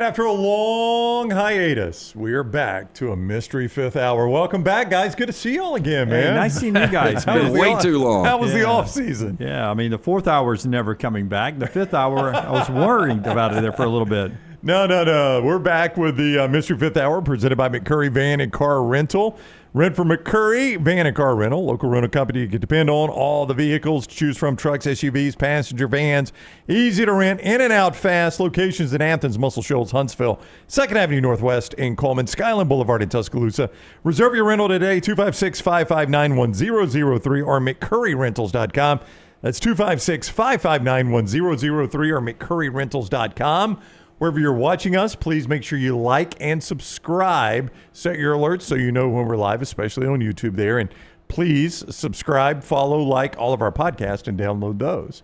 After a long hiatus, we are back to a Mystery Fifth Hour. Welcome back, guys. Good to see y'all again, man. Hey, nice seeing you guys. It's been way too long. How was the off season? Yeah, I mean, the fourth hour is never coming back. The fifth hour, I was worried about it there for a little bit. No. We're back with the Mystery Fifth Hour presented by McCurry Van and Car Rental. Rent from McCurry Van and Car Rental, local rental company you can depend on. All the vehicles to choose from: trucks, SUVs, passenger vans. Easy to rent, in and out fast. Locations in Athens, Muscle Shoals, Huntsville, 2nd Avenue Northwest in Coleman, Skyland Boulevard in Tuscaloosa. Reserve your rental today, 256-559-1003 or McCurryRentals.com. That's 256-559-1003 or McCurryRentals.com. Wherever you're watching us, please make sure you like and subscribe. Set your alerts so you know when we're live, especially on YouTube there. And please subscribe, follow, like all of our podcasts, and download those.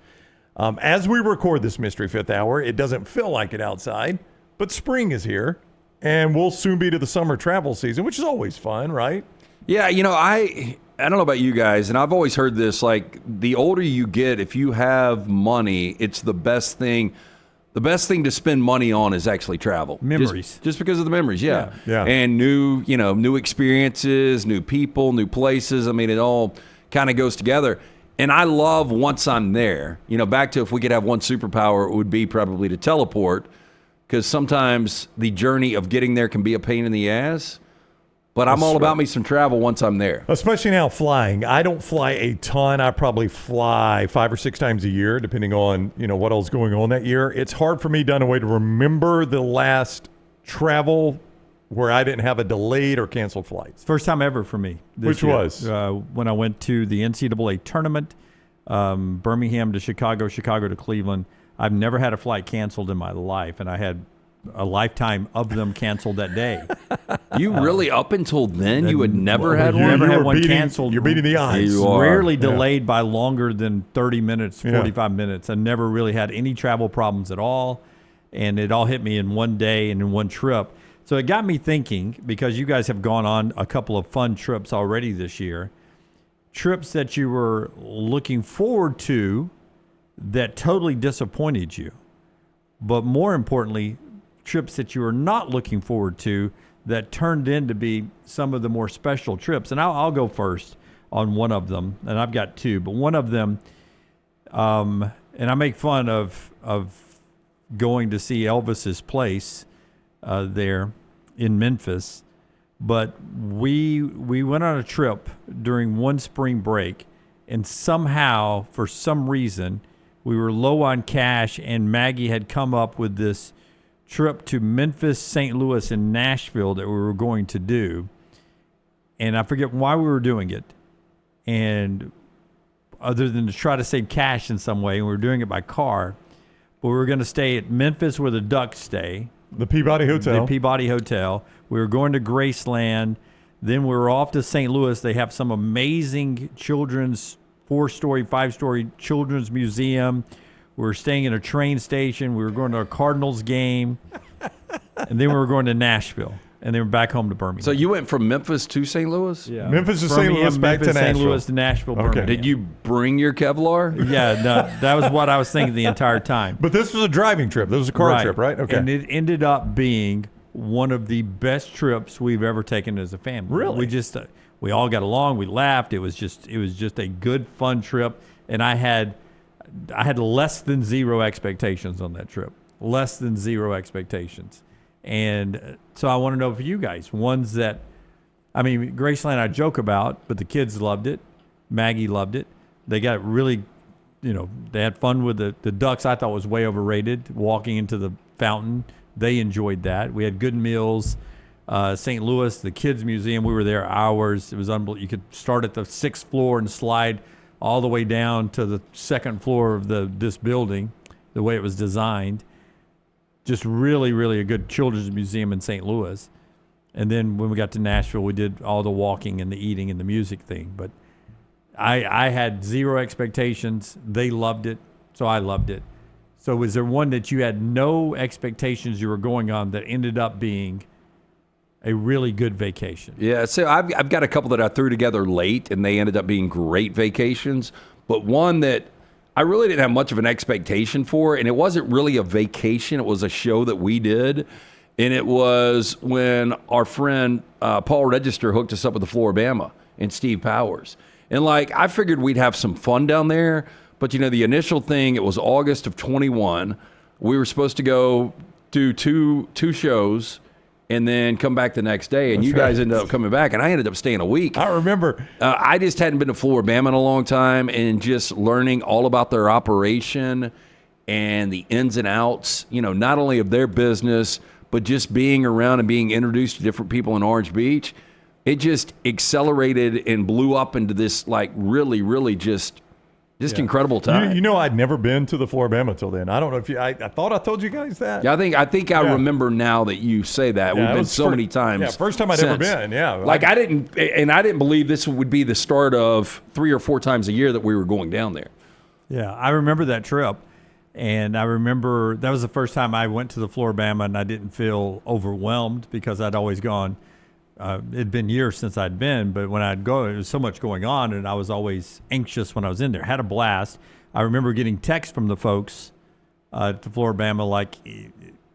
As we record this Mystery Fifth Hour, it doesn't feel like it outside, but spring is here, and we'll soon be to the summer travel season, which is always fun, right? Yeah, you know, I don't know about you guys, and I've always heard this, like, the older you get, if you have money, it's the best thing. The best thing to spend money on is actually travel. Memories. Just because of the memories, yeah. Yeah. And new experiences, new people, new places. I mean, it all kind of goes together. And I love once I'm there, back to if we could have one superpower, it would be probably to teleport, because sometimes the journey of getting there can be a pain in the ass. But I'm all about me some travel once I'm there. Especially now flying. I don't fly a ton. I probably fly 5 or 6 times a year, depending on, what else is going on that year. It's hard for me, Dunaway, to remember the last travel where I didn't have a delayed or canceled flight. First time ever for me. Which year was? When I went to the NCAA tournament, Birmingham to Chicago, Chicago to Cleveland. I've never had a flight canceled in my life, and I had a lifetime of them canceled that day. You really, up until then, you had never had one? Never had one canceled. You're beating the odds. You are. Rarely delayed by longer than 30 minutes, 45 minutes. I never really had any travel problems at all, and it all hit me in one day and in one trip. So it got me thinking, because you guys have gone on a couple of fun trips already this year, trips that you were looking forward to that totally disappointed you, but more importantly, trips that you were not looking forward to that turned in to be some of the more special trips. And I'll go first on one of them, and I've got two, but one of them, and I make fun of going to see Elvis's place there in Memphis, but we went on a trip during one spring break, and somehow, for some reason, we were low on cash, and Maggie had come up with this trip to Memphis, St. Louis, and Nashville that we were going to do. And I forget why we were doing it. And other than to try to save cash in some way, and we were doing it by car. But we were going to stay at Memphis where the Ducks stay. The Peabody Hotel. The Peabody Hotel. We were going to Graceland. Then we were off to St. Louis. They have some amazing children's 4-story, 5-story children's museum. We were staying in a train station. We were going to a Cardinals game. And then we were going to Nashville. And then we're back home to Birmingham. So you went from Memphis to St. Louis? Yeah. Memphis to St. Louis, back to Nashville. St. Louis to Nashville, Birmingham. Did you bring your Kevlar? Yeah, no, that was what I was thinking the entire time. But this was a driving trip. This was a car trip, right? Okay. And it ended up being one of the best trips we've ever taken as a family. Really? We just we all got along. We laughed. It was just a good, fun trip. And I had less than zero expectations on that trip. Less than zero expectations. And so I want to know for you guys, ones that, I mean, Graceland I joke about, but the kids loved it. Maggie loved it. They got really, they had fun with the Ducks. I thought was way overrated, walking into the fountain. They enjoyed that. We had good meals. St. Louis, the Kids Museum, we were there hours. It was unbelievable. You could start at the 6th floor and slide all the way down to the 2nd floor of this building, the way it was designed. Just really, really a good children's museum in St. Louis. And then when we got to Nashville, we did all the walking and the eating and the music thing. But I had zero expectations. They loved it, so I loved it. So was there one that you had no expectations you were going on that ended up being a really good vacation? Yeah, so I've got a couple that I threw together late, and they ended up being great vacations. But one that I really didn't have much of an expectation for, and it wasn't really a vacation. It was a show that we did. And it was when our friend Paul Register hooked us up with the Floribama and Steve Powers. And like, I figured we'd have some fun down there. But, you know, the initial thing, it was August of 21. We were supposed to go do two shows and then come back the next day. And you guys ended up coming back, and I ended up staying a week. I remember. I just hadn't been to Floribama in a long time, and just learning all about their operation and the ins and outs, you know, not only of their business, but just being around and being introduced to different people in Orange Beach. It just accelerated and blew up into this, like, really, really just incredible time. You know, I'd never been to the Floribama till then. I don't know if I thought I told you guys that. Yeah, I think I remember now that you say that. We've been so many times. Yeah, first time I'd ever been. Yeah, like I didn't believe this would be the start of 3 or 4 times a year that we were going down there. Yeah, I remember that trip, and I remember that was the first time I went to the Floribama, and I didn't feel overwhelmed because I'd always gone. It'd been years since I'd been, but when I'd go, there was so much going on, and I was always anxious when I was in there. Had a blast. I remember getting texts from the folks to Floribama like,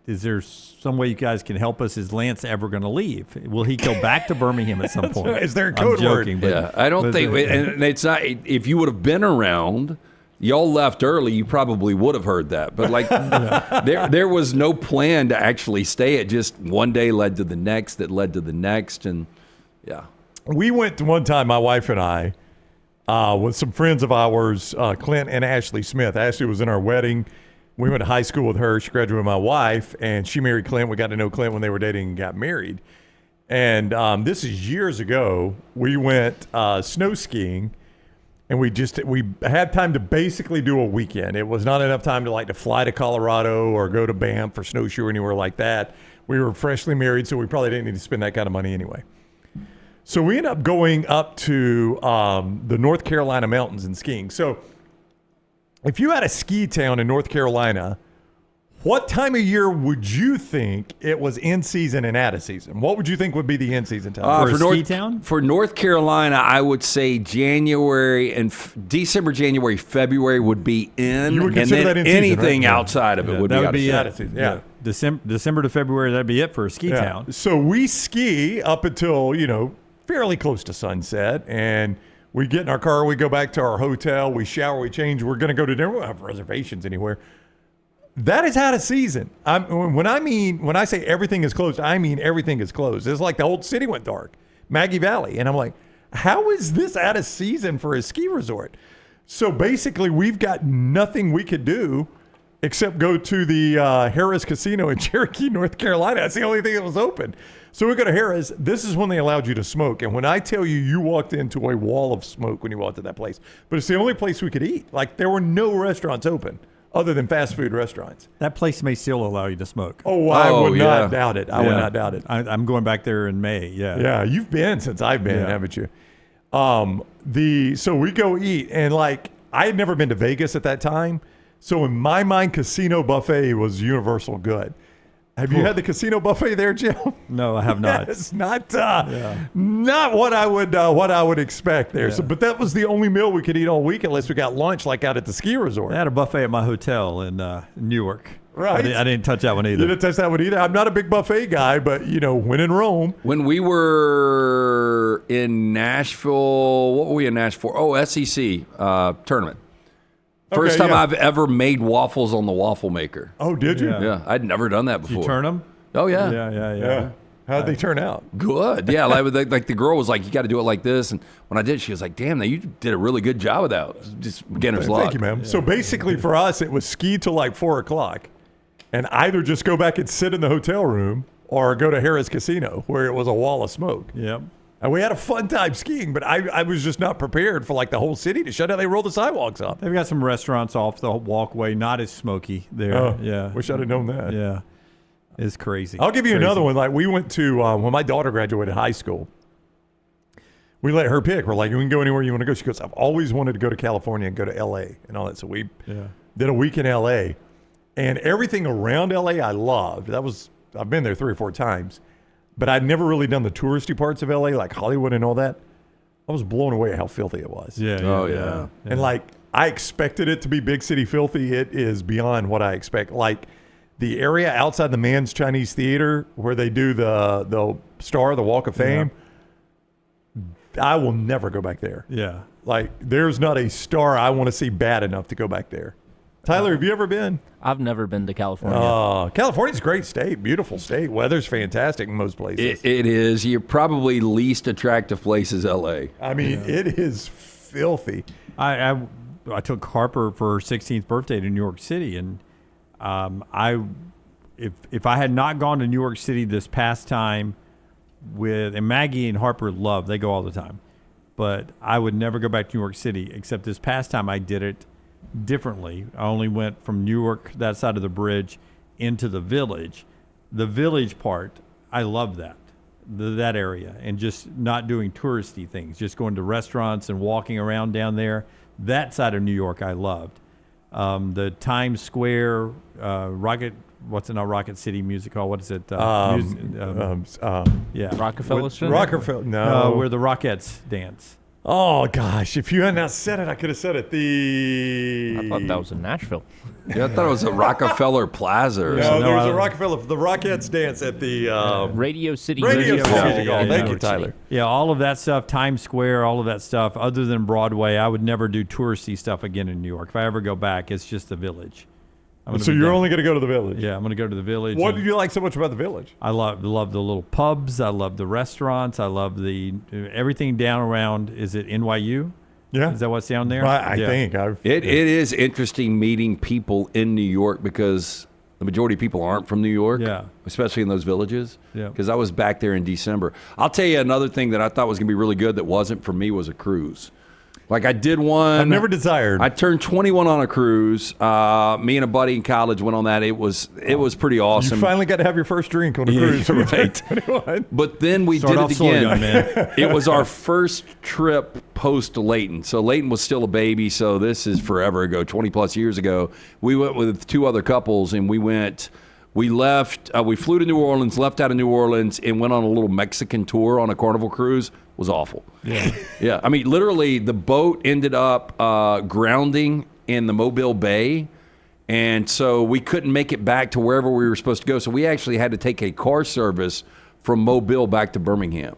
is there some way you guys can help us? Is Lance ever going to leave? Will he go back to Birmingham at some point? Is there a code word? Yeah, I don't think, and it's not, if you would have been around, y'all left early, you probably would have heard that. But like, there was no plan to actually stay. It just one day led to the next, that led to the next, and yeah. We went to one time, my wife and I, with some friends of ours, Clint and Ashley Smith. Ashley was in our wedding. We went to high school with her. She graduated with my wife, and she married Clint. We got to know Clint when they were dating and got married. And this is years ago. We went snow skiing. And we had time to basically do a weekend. It was not enough time to fly to Colorado or go to Banff or snowshoe or anywhere like that. We were freshly married, so we probably didn't need to spend that kind of money anyway. So we ended up going up to the North Carolina mountains and skiing. So if you had a ski town in North Carolina, what time of year would you think it was in season and out of season? What would you think would be the in season time? For a ski town? For North Carolina, I would say January and December, January, February would be in. You would consider that in anything season, right? outside of it would be out of season. Yeah. December to February, that'd be it for a ski town. So we ski up until, fairly close to sunset, and we get in our car, we go back to our hotel, we shower, we change, we're going to go to dinner. We don't have reservations anywhere. That is out of season. When I say everything is closed, I mean everything is closed. It's like the whole city went dark, Maggie Valley. And I'm like, how is this out of season for a ski resort? So basically, we've got nothing we could do except go to the Harrah's Casino in Cherokee, North Carolina. That's the only thing that was open. So we go to Harrah's. This is when they allowed you to smoke. And when I tell you, you walked into a wall of smoke when you walked to that place. But it's the only place we could eat. Like, there were no restaurants open other than fast food restaurants. That place may still allow you to smoke. I would not doubt it. I would not doubt it. I'm going back there in May. Yeah. Yeah, you've been since I've been, haven't you? So we go eat, and I had never been to Vegas at that time. So in my mind, casino buffet was universal good. Have you had the casino buffet there, Jim? No, I have not. It's not what I would expect there. Yeah. So, but that was the only meal we could eat all week unless we got lunch out at the ski resort. I had a buffet at my hotel in Newark. Right. I didn't touch that one either. You didn't touch that one either. I'm not a big buffet guy, but when in Rome. When we were in Nashville, what were we in Nashville for? Oh, SEC tournament. First time I've ever made waffles on the waffle maker. Oh, did you? Yeah, I'd never done that before. Did you turn them? Oh, yeah. Yeah. How'd they turn out? Good. Yeah, like the girl was like, you got to do it like this. And when I did, she was like, damn, you did a really good job of that. Just beginner's luck. Thank you, ma'am. Yeah. So basically for us, it was ski till 4 o'clock and either just go back and sit in the hotel room or go to Harrah's Casino where it was a wall of smoke. Yep. And we had a fun time skiing, but I was just not prepared for the whole city to shut down. They roll the sidewalks up. They've got some restaurants off the walkway, not as smoky there. Oh, yeah. Wish I'd have known that. Yeah. It's crazy. I'll give you another one. We went to, when my daughter graduated high school, we let her pick. We're like, you can go anywhere you want to go. She goes, I've always wanted to go to California and go to L.A. and all that. So we did a week in L.A. And everything around L.A. I loved. I've been there 3 or 4 times. But I'd never really done the touristy parts of L.A., like Hollywood and all that. I was blown away at how filthy it was. Yeah. And I expected it to be big city filthy. It is beyond what I expect. the area outside the Mann's Chinese Theater where they do the Walk of Fame. I will never go back there. Yeah. Like, there's not a star I want to see bad enough to go back there. Tyler, have you ever been? I've never been to California. California's a great state, beautiful state. Weather's fantastic in most places. It is. Your probably least attractive place is L.A. I mean, it is filthy. I took Harper for her 16th birthday to New York City, and if I had not gone to New York City this past time and Maggie and Harper they go all the time, but I would never go back to New York City except this past time I did it differently. I only went from New York, that side of the bridge, into the Village. The Village part, I love that area, and just not doing touristy things, just going to restaurants and walking around down there. That side of New York I loved. The Times Square, Rocket City Music Hall. What is it? Yeah. Rockefeller Center? Rockefeller, no. Where the Rockettes dance. Oh, gosh. If you had not said it, I could have said it. I thought that was in Nashville. Yeah, I thought it was a Rockefeller Plaza or No, something. there's a Rockefeller. The Rockettes dance at the Radio City Radio Music City Hall. Music Hall. in Thank New you, York City. Tyler. Yeah, all of that stuff, Times Square, all of that stuff. Other than Broadway, I would never do touristy stuff again in New York. If I ever go back, it's just the Village. So you're only going to go to the Village? Yeah, I'm going to go to the Village. What did you like so much about the Village? I love the little pubs. I love the restaurants. I love everything down around. Is it NYU? Yeah. Is that what's down there? I think. It is interesting meeting people in New York because the majority of people aren't from New York, especially in those villages. Yeah. Because I was back there in December. I'll tell you another thing that I thought was going to be really good that wasn't for me was a cruise. Like I did one. I've never desired. I turned 21 on a cruise. Me and a buddy in college went on that. It was pretty awesome. You finally got to have your first drink on a cruise. Right. 21. But then we Start did off it slow, again. young man. It was our first trip post Layton. So Layton was still a baby. So this is forever ago, 20 plus years ago. We went with two other couples and we left, we flew to New Orleans, left out of New Orleans, and went on a little Mexican tour on a Carnival cruise. It was awful. Yeah. Yeah. I mean, literally, the boat ended up grounding in the Mobile Bay. And so we couldn't make it back to wherever we were supposed to go. So we actually had to take a car service from Mobile back to Birmingham.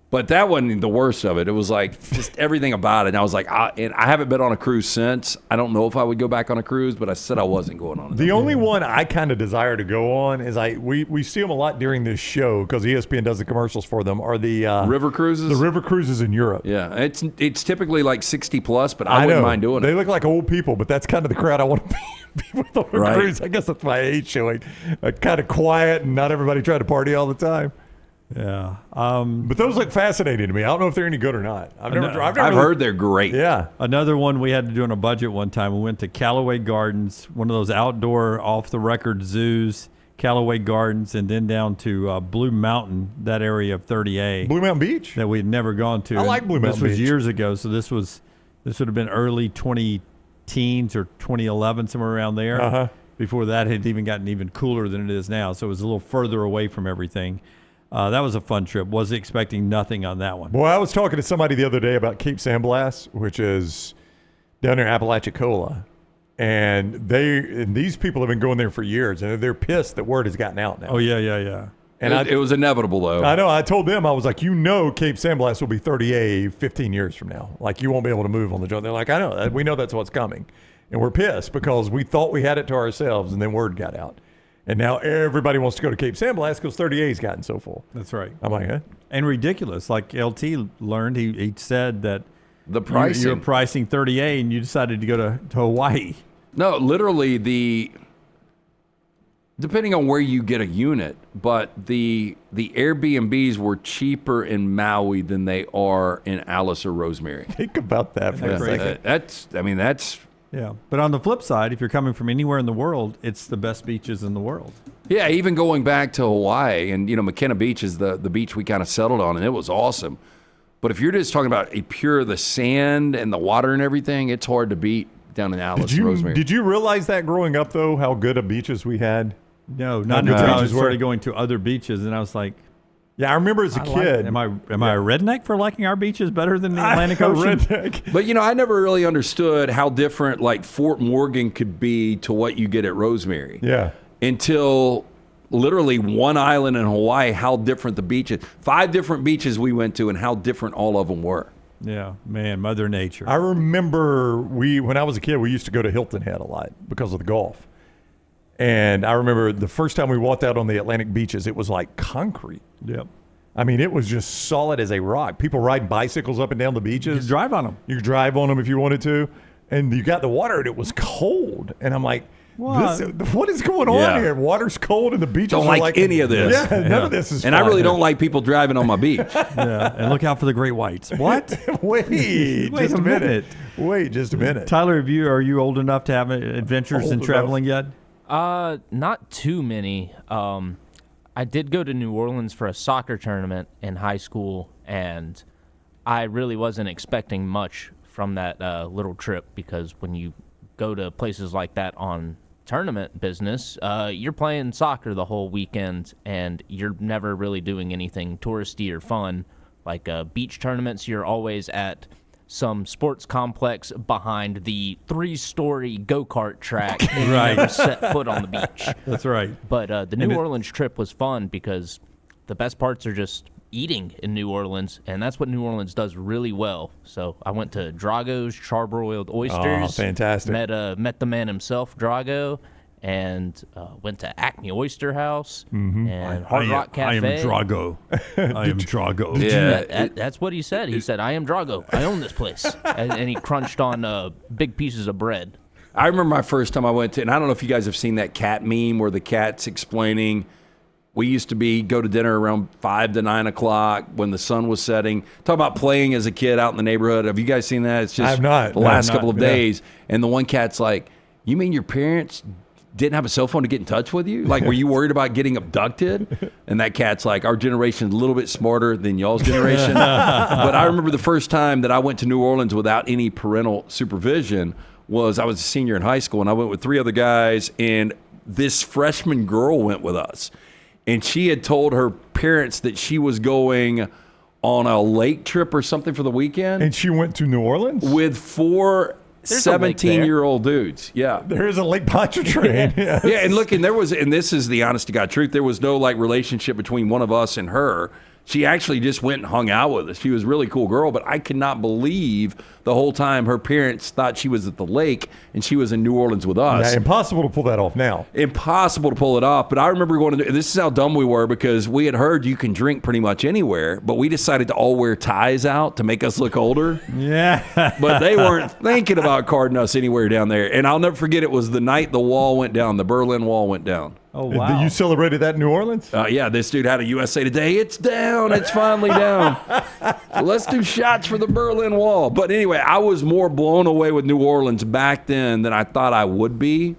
But that wasn't the worst of it. It was like just everything about it. And I was like, and I haven't been on a cruise since. I don't know if I would go back on a cruise, but I said I wasn't going on it. The only one I kind of desire to go on is we see them a lot during this show because ESPN does the commercials for them. Are the river cruises? The river cruises in Europe. Yeah, it's typically like 60 plus, but I wouldn't mind doing They it. look like old people, but that's kind of the crowd I want to be with on a Right. cruise. I guess that's my age showing. Kind of quiet and not everybody trying to party all the time. Yeah. But those look fascinating to me. I don't know if they're any good or not. I've I've heard they're great. Yeah. Another one we had to do on a budget one time. We went to Callaway Gardens, one of those outdoor, off-the-record zoos, Callaway Gardens, and then down to Blue Mountain, that area of 30A. Blue Mountain Beach? That we had never gone to. I like Blue Mountain This was Beach. years ago, so this would have been early 2010s or 2011, somewhere around there. Uh-huh. Before that had even gotten even cooler than it is now, so it was a little further away from everything. That was a fun trip. Was expecting nothing on that one. Boy, I was talking to somebody the other day about Cape San Blas, which is down near Apalachicola. And these people have been going there for years, and they're pissed that word has gotten out now. Oh, yeah. And it was inevitable, though. I know. I told them, I was like, Cape San Blas will be 30A 15 years from now. Like, you won't be able to move on the joint. They're like, I know. We know that's what's coming. And we're pissed because we thought we had it to ourselves, and then word got out. And now everybody wants to go to Cape San Blas because 30A's gotten so full. That's right. I'm like, huh? And ridiculous. Like LT learned, he said that The pricing. you're pricing 30A and you decided to go to Hawaii. No, literally depending on where you get a unit, but the Airbnbs were cheaper in Maui than they are in Alice or Rosemary. Think about that for a second. That's Yeah. But on the flip side, if you're coming from anywhere in the world, it's the best beaches in the world. yeah. Even going back to Hawaii, and McKenna Beach is the beach we kind of settled on, and it was awesome. But if you're just talking about the sand and the water and everything, it's hard to beat down in Alice, Rosemary. Did you realize that growing up, though, how good of beaches we had? No, not good until I beaches were. started going to other beaches, and I was like, Yeah, I remember as a kid. am I a redneck for liking our beaches better than the Atlantic Ocean? Redneck. But I never really understood how different like Fort Morgan could be to what you get at Rosemary. Yeah. until literally one island in Hawaii, how different the beaches. 5 different beaches we went to and how different all of them were. Yeah, man, Mother Nature. I remember when I was a kid, we used to go to Hilton Head a lot because of the golf. And I remember the first time we walked out on the Atlantic beaches, it was like concrete. Yep. I mean, it was just solid as a rock. People riding bicycles up and down the beaches. You could drive on them. You could drive on them if you wanted to. And you got the water, and it was cold. And I'm like, what is going on here? Water's cold, and the beaches Don't are like any of this. Yeah, none of this is And fun. I really don't like people driving on my beach. Yeah, and look out for the great whites. What? Wait just a minute. Wait just a minute. Tyler, are you old enough to have adventures in traveling yet? Not too many. I did go to New Orleans for a soccer tournament in high school, and I really wasn't expecting much from that little trip, because when you go to places like that on tournament business, you're playing soccer the whole weekend, and you're never really doing anything touristy or fun. Like beach tournaments, you're always at some sports complex behind the 3-story go-kart track. And you Right. never set foot on the beach. That's right. But the New Orleans trip was fun because the best parts are just eating in New Orleans, and that's what New Orleans does really well. So I went to Drago's Charbroiled Oysters. Oh, fantastic. Met the man himself, Drago, and went to Acme Oyster House and Hard Rock Cafe. I am Drago. I am Drago. Yeah. That's what he said. He said, "I am Drago. I own this place." and he crunched on big pieces of bread. I remember my first time I went to, and I don't know if you guys have seen that cat meme where the cat's explaining, we used to go to dinner around 5 to 9 o'clock when the sun was setting. Talk about playing as a kid out in the neighborhood. Have you guys seen that? It's just I have not. the No, last I've couple not. of days. And the one cat's like, you mean your parents didn't have a cell phone to get in touch with you? Like, were you worried about getting abducted? And that cat's like, our generation's a little bit smarter than y'all's generation. But I remember the first time that I went to New Orleans without any parental supervision was I was a senior in high school, and I went with 3 other guys, and this freshman girl went with us. And she had told her parents that she was going on a lake trip or something for the weekend And she went to New Orleans? with 4 There's a lake there. 17-year-old dudes. Yeah. There is a Lake Pontchartrain. Yes. Yeah, and look, and this is the honest to God truth, there was no like relationship between one of us and her. She actually just went and hung out with us. She was a really cool girl, but I could not believe the whole time her parents thought she was at the lake and she was in New Orleans with us. Yeah, impossible to pull that off now. Impossible to pull it off. But I remember going to, this is how dumb we were, because we had heard you can drink pretty much anywhere, but we decided to all wear ties out to make us look older. Yeah. But they weren't thinking about carding us anywhere down there. And I'll never forget, it was the night the wall went down, the Berlin Wall went down. Oh, wow. You celebrated that in New Orleans? Yeah, this dude had a USA Today. It's down. It's finally down. So let's do shots for the Berlin Wall. But anyway, I was more blown away with New Orleans back then than I thought I would be.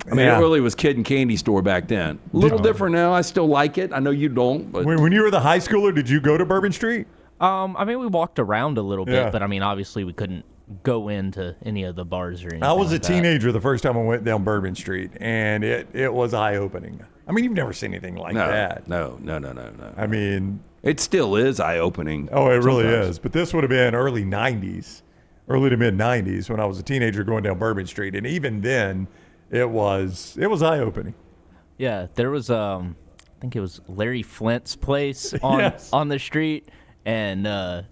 I mean, Yeah. it really was kid and candy store back then. A little different now. I still like it. I know you don't. But When you were the high schooler, did you go to Bourbon Street? I mean, we walked around a little bit, Yeah. but I mean, obviously we couldn't go into any of the bars or anything. I was a like that. teenager the first time I went down Bourbon Street, and it was eye-opening. I mean, you've never seen anything like that. No. I mean, It still is eye-opening. oh, it really sometimes. is. But this would have been early to mid-'90s when I was a teenager going down Bourbon Street. And even then, it was eye-opening. Yeah, there was I think it was Larry Flint's place on Yes. on the street, and I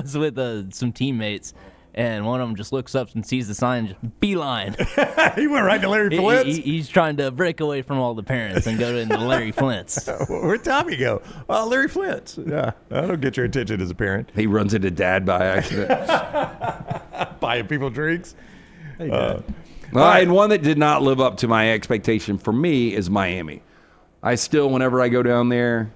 was with some teammates, and one of them just looks up and sees the sign, just beeline. He went right to Larry Flint's. He's trying to break away from all the parents and go into Larry Flint's. Where'd Tommy go? Larry Flint's. Yeah, that'll get your attention as a parent. He runs into dad by accident. Buying people drinks. And one that did not live up to my expectation for me is Miami. I still, whenever I go down there,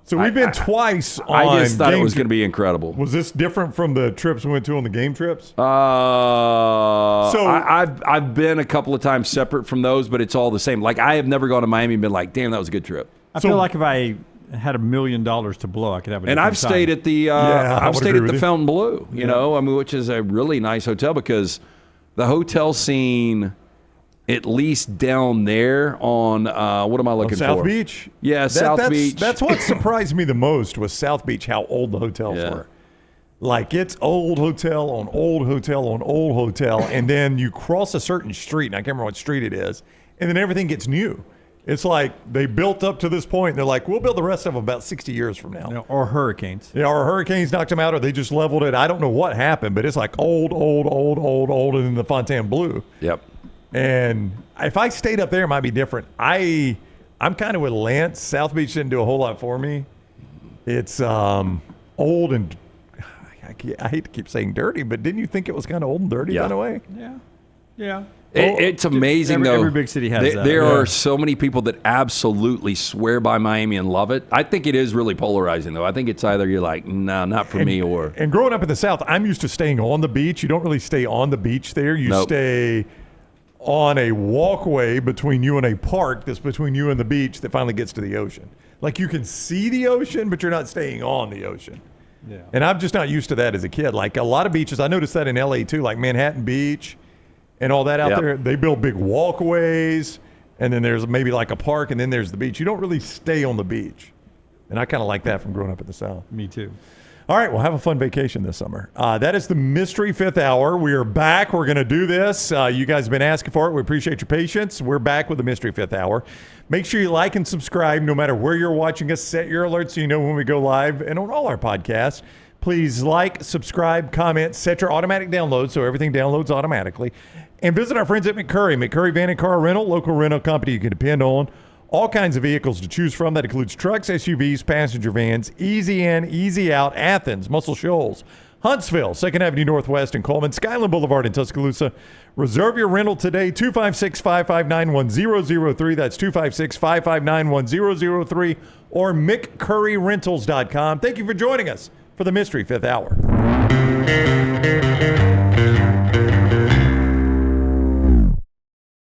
So we've been twice on I just thought it game was going to be incredible. Was this different from the trips we went to on the game trips? I've been a couple of times separate from those, but it's all the same. Like, I have never gone to Miami and been like, damn, that was a good trip. I feel like if I had $1 million to blow, I could have a And different I've stayed time. at the I I've would stayed agree at with the you. Fontainebleau, you know, I mean, which is a really nice hotel, because the hotel scene, at least down there on what am I looking South for? Beach? Yeah, South that's, Beach. That's what surprised me the most was South Beach, how old the hotels Yeah. were. Like, it's old hotel on old hotel on old hotel, and then you cross a certain street, and I can't remember what street it is, and then everything gets new. It's like they built up to this point, and they're like, we'll build the rest of them about 60 years from now. You know, or hurricanes. Yeah, or hurricanes knocked them out, or they just leveled it. I don't know what happened, but it's like old, and then the Fontainebleau. Yep. And if I stayed up there, it might be different. I'm kind of with Lance. South Beach didn't do a whole lot for me. It's old and I hate to keep saying dirty, but didn't you think it was kind of old and dirty in a way? Yeah. Yeah. It's amazing, though. Every big city has that. There are so many people that absolutely swear by Miami and love it. I think it is really polarizing, though. I think it's either you're like, no, not for me, or... And growing up in the South, I'm used to staying on the beach. You don't really stay on the beach there. You stay on a walkway between you and a park that's between you and the beach that finally gets to the ocean. Like, you can see the ocean, but you're not staying on the ocean. Yeah. And I'm just not used to that as a kid. Like, a lot of beaches, I noticed that in L.A., too, like Manhattan Beach and all that out there. They build big walkways, and then there's maybe like a park, and then there's the beach. You don't really stay on the beach. And I kind of like that from growing up in the South. Me too. All right, we'll have a fun vacation this summer. That is the Mystery Fifth Hour. We are back. We're going to do this. You guys have been asking for it. We appreciate your patience. We're back with the Mystery Fifth Hour. Make sure you like and subscribe no matter where you're watching us. Set your alerts so you know when we go live and on all our podcasts. Please like, subscribe, comment, set your automatic download so everything downloads automatically. And visit our friends at McCurry. McCurry Van and Car Rental, local rental company you can depend on. All kinds of vehicles to choose from. That includes trucks, SUVs, passenger vans, easy in, easy out, Athens, Muscle Shoals, Huntsville, 2nd Avenue Northwest in Coleman, Skyland Boulevard in Tuscaloosa. Reserve your rental today, 256-559-1003. That's 256-559-1003 or McCurryRentals.com. Thank you for joining us for the Mystery Fifth Hour.